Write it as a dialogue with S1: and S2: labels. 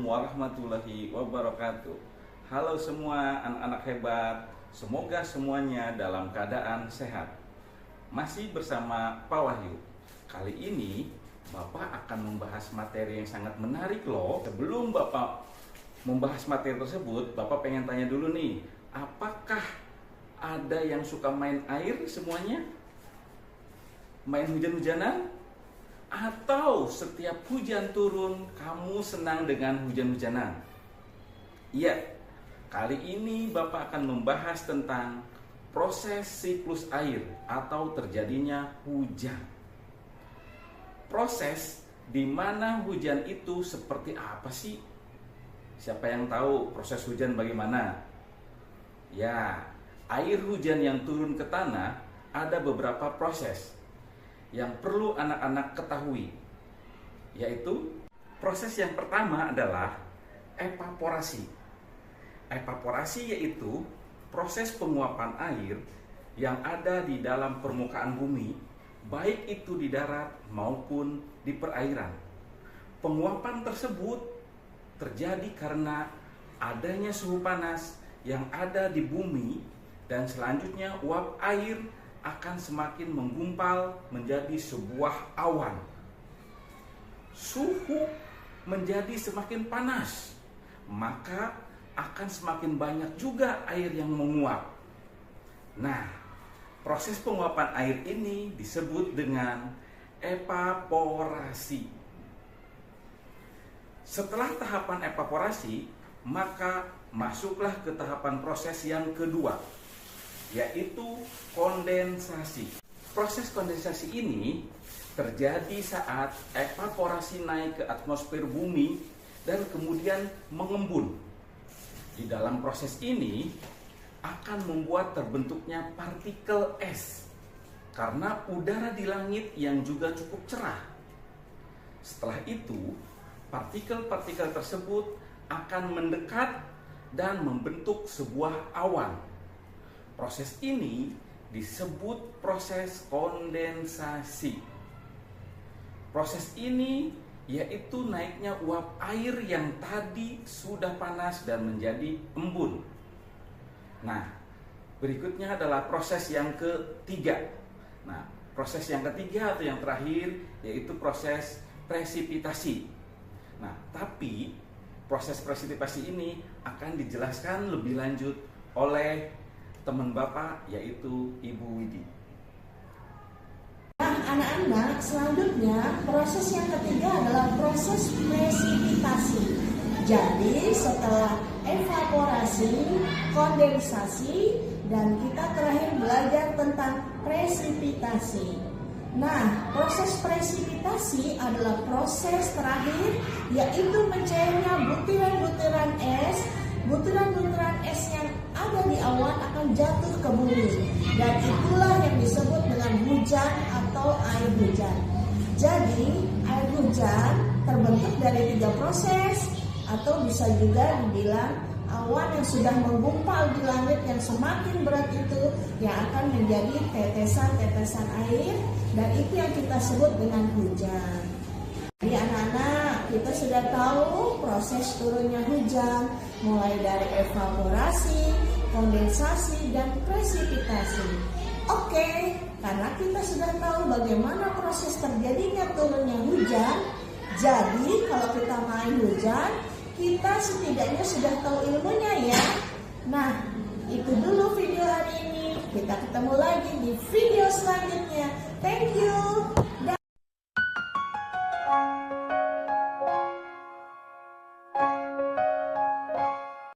S1: warahmatullahi wabarakatuh. Halo semua anak-anak hebat, semoga semuanya dalam keadaan sehat. Masih bersama Pak Wahyu. Kali ini Bapak akan membahas materi yang sangat menarik loh. Sebelum Bapak membahas materi tersebut, Bapak pengen tanya dulu nih, apakah ada yang suka main air semuanya? Main hujan-hujanan? Atau setiap hujan turun, kamu senang dengan hujan-hujanan? Iya, kali ini Bapak akan membahas tentang proses siklus air atau terjadinya hujan. Proses di mana hujan itu seperti apa sih? Siapa yang tahu proses hujan bagaimana? Ya, air hujan yang turun ke tanah ada beberapa proses yang perlu anak-anak ketahui, yaitu proses yang pertama adalah evaporasi. Evaporasi yaitu proses penguapan air yang ada di dalam permukaan bumi, baik itu di darat maupun di perairan. Penguapan tersebut terjadi karena adanya suhu panas yang ada di bumi, dan selanjutnya uap air akan semakin menggumpal menjadi sebuah awan. Suhu menjadi semakin panas, maka akan semakin banyak juga air yang menguap. Nah, proses penguapan air ini disebut dengan evaporasi. Setelah tahapan evaporasi, maka masuklah ke tahapan proses yang kedua, yaitu kondensasi. Proses kondensasi ini terjadi saat evaporasi naik ke atmosfer bumi dan kemudian mengembun. Di dalam proses ini akan membuat terbentuknya partikel es karena udara di langit yang juga cukup cerah. Setelah itu, partikel-partikel tersebut akan mendekat dan membentuk sebuah awan. Proses ini disebut proses kondensasi. Proses ini yaitu naiknya uap air yang tadi sudah panas dan menjadi embun. Nah, berikutnya adalah proses yang ketiga. Nah, proses yang ketiga atau yang terakhir yaitu proses presipitasi. Nah, tapi proses presipitasi ini akan dijelaskan lebih lanjut oleh teman Bapak, yaitu Ibu Widi.
S2: Nah, anak-anak, selanjutnya proses yang ketiga adalah proses presipitasi. Jadi setelah evaporasi, kondensasi, dan kita terakhir belajar tentang presipitasi. Nah, proses presipitasi adalah proses terakhir, yaitu mencairnya butiran-butiran es. Butiran-butiran es yang ada di awan akan jatuh ke bumi, dan itulah yang disebut dengan hujan atau air hujan. Jadi, air hujan terbentuk dari 3 proses, atau bisa juga dibilang awan yang sudah menggumpal di langit yang semakin berat itu yang akan menjadi tetesan-tetesan air, dan itu yang kita sebut dengan hujan. Jadi anak-anak, kita sudah tahu proses turunnya hujan mulai dari evaporasi, kondensasi, dan presipitasi. Oke, karena kita sudah tahu bagaimana proses terjadinya turunnya hujan, jadi kalau kita main hujan, kita setidaknya sudah tahu ilmunya ya. Nah, itu dulu video hari ini. Kita ketemu lagi di video selanjutnya. Thank you.